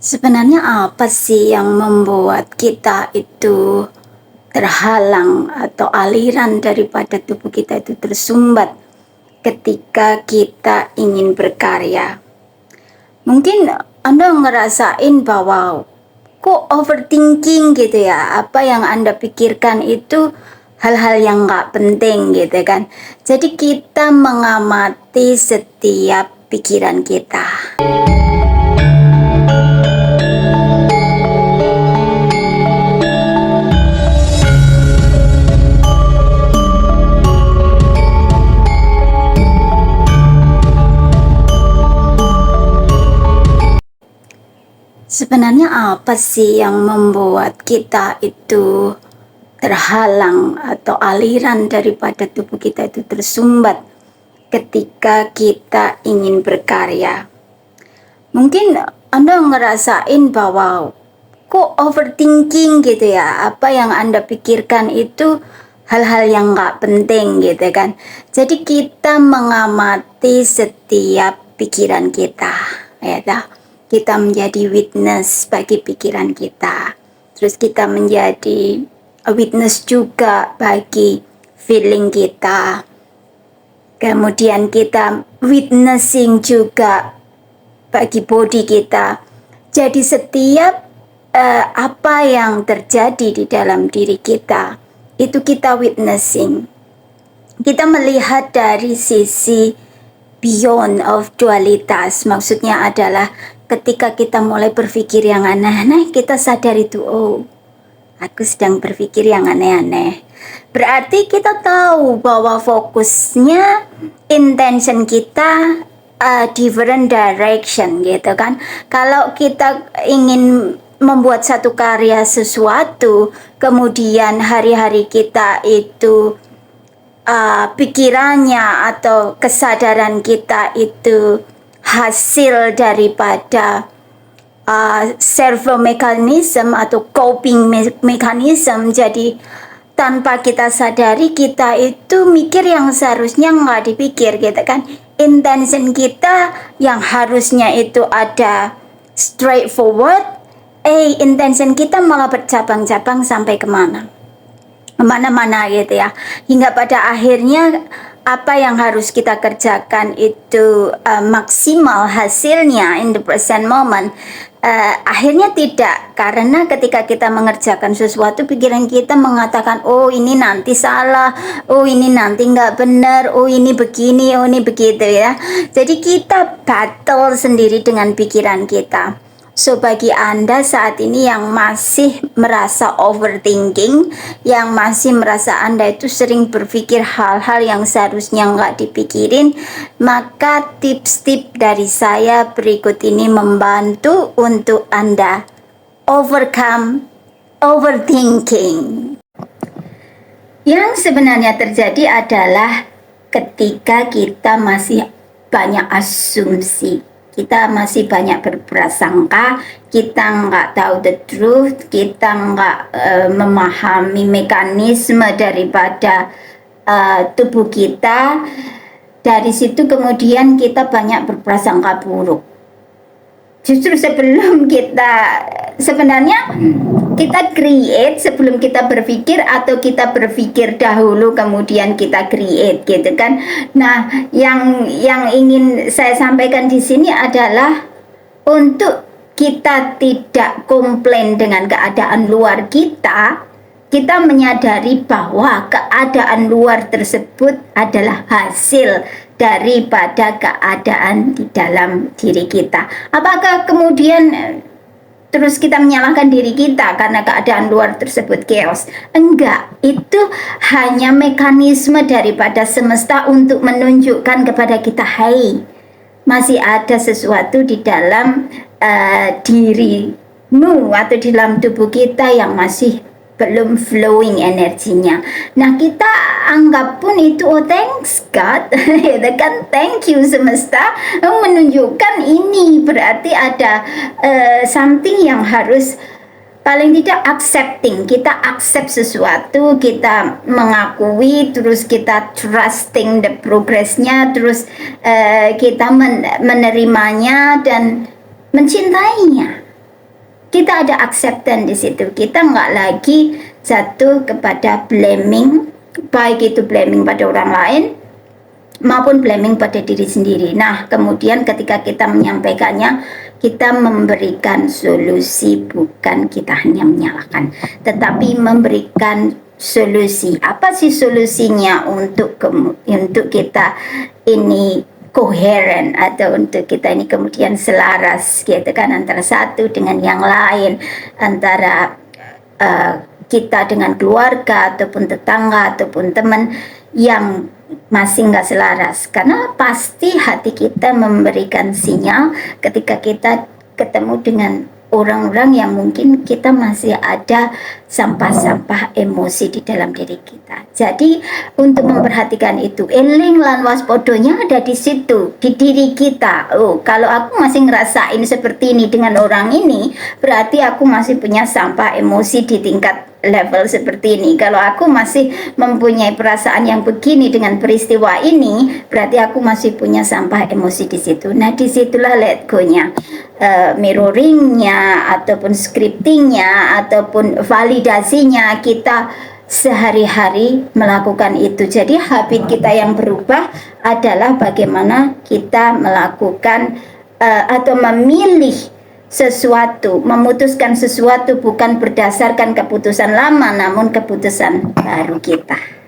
Sebenarnya apa sih yang membuat kita itu terhalang atau aliran daripada tubuh kita itu tersumbat ketika kita ingin berkarya? Mungkin Anda ngerasain bahwa kok overthinking gitu ya, apa yang Anda pikirkan itu hal-hal yang nggak penting gitu kan. Jadi kita mengamati setiap pikiran kita. Sebenarnya apa sih yang membuat kita itu terhalang atau aliran daripada tubuh kita itu tersumbat ketika kita ingin berkarya? Mungkin Anda ngerasain bahwa kok overthinking gitu ya, apa yang Anda pikirkan itu hal-hal yang nggak penting gitu kan. Jadi kita mengamati setiap pikiran kita, ya dah. Kita menjadi witness bagi pikiran kita. Terus kita menjadi witness juga bagi feeling kita. Kemudian kita witnessing juga bagi body kita. Jadi setiap apa yang terjadi di dalam diri kita, itu kita witnessing. Kita melihat dari sisi beyond of dualitas. Maksudnya adalah ketika kita mulai berpikir yang aneh-aneh, kita sadar itu, oh, aku sedang berpikir yang aneh-aneh. Berarti kita tahu bahwa fokusnya, intention kita different direction gitu kan. Kalau kita ingin membuat satu karya sesuatu, kemudian hari-hari kita itu pikirannya atau kesadaran kita itu hasil daripada servo mechanism atau coping mechanism. Jadi tanpa kita sadari, kita itu mikir yang seharusnya nggak dipikir gitu kan. Intention kita yang harusnya itu ada straightforward, intention kita malah bercabang-cabang sampai kemana-mana gitu ya, hingga pada akhirnya apa yang harus kita kerjakan itu maksimal hasilnya in the present moment, akhirnya tidak, karena ketika kita mengerjakan sesuatu, pikiran kita mengatakan, oh ini nanti salah, oh ini nanti nggak benar, oh ini begini, oh ini begitu ya. Jadi kita battle sendiri dengan pikiran kita. So bagi Anda saat ini yang masih merasa overthinking, yang masih merasa Anda itu sering berpikir hal-hal yang seharusnya nggak dipikirin, maka tips-tips dari saya berikut ini membantu untuk Anda overcome overthinking. Yang sebenarnya terjadi adalah ketika kita masih banyak asumsi, kita masih banyak berprasangka, kita nggak tahu the truth, kita nggak memahami mekanisme daripada tubuh kita. Dari situ kemudian kita banyak berprasangka buruk. Justru sebelum kita sebenarnya kita create sebelum kita berpikir, atau kita berpikir dahulu kemudian kita create gitu kan. Nah, yang ingin saya sampaikan di sini adalah untuk kita tidak komplain dengan keadaan luar kita. Kita menyadari bahwa keadaan luar tersebut adalah hasil daripada keadaan di dalam diri kita. Apakah kemudian terus kita menyalahkan diri kita karena keadaan luar tersebut chaos? Enggak, itu hanya mekanisme daripada semesta untuk menunjukkan kepada kita, hey, masih ada sesuatu di dalam dirimu atau di dalam tubuh kita yang masih belum flowing energinya. Nah, kita anggap pun itu, oh thanks God, ya kan, thank you semesta, menunjukkan ini berarti ada something yang harus paling tidak accepting. Kita accept sesuatu, kita mengakui, terus kita trusting the progressnya, terus kita menerimanya dan mencintainya. kita ada acceptance di situ. Kita nggak lagi jatuh kepada blaming, baik itu blaming pada orang lain maupun blaming pada diri sendiri. Nah, kemudian ketika kita menyampaikannya, kita memberikan solusi, bukan kita hanya menyalahkan, tetapi memberikan solusi. Apa sih solusinya untuk kita ini koheren, atau untuk kita ini kemudian selaras gitu kan, antara satu dengan yang lain, antara kita dengan keluarga ataupun tetangga ataupun teman yang masih nggak selaras. Karena pasti hati kita memberikan sinyal ketika kita ketemu dengan orang-orang yang mungkin kita masih ada sampah-sampah emosi di dalam diri kita. Jadi untuk memperhatikan itu, eling lan waspodonya ada di situ, di diri kita. Oh, kalau aku masih ngerasain seperti ini dengan orang ini, berarti aku masih punya sampah emosi di tingkat level seperti ini. Kalau aku masih mempunyai perasaan yang begini dengan peristiwa ini, berarti aku masih punya sampah emosi di situ. Nah, disitulah let go-nya, mirroringnya, ataupun scriptingnya, ataupun validasinya, kita sehari-hari melakukan itu. Jadi habit kita yang berubah adalah bagaimana kita melakukan atau memilih sesuatu, memutuskan sesuatu bukan berdasarkan keputusan lama, namun keputusan baru kita.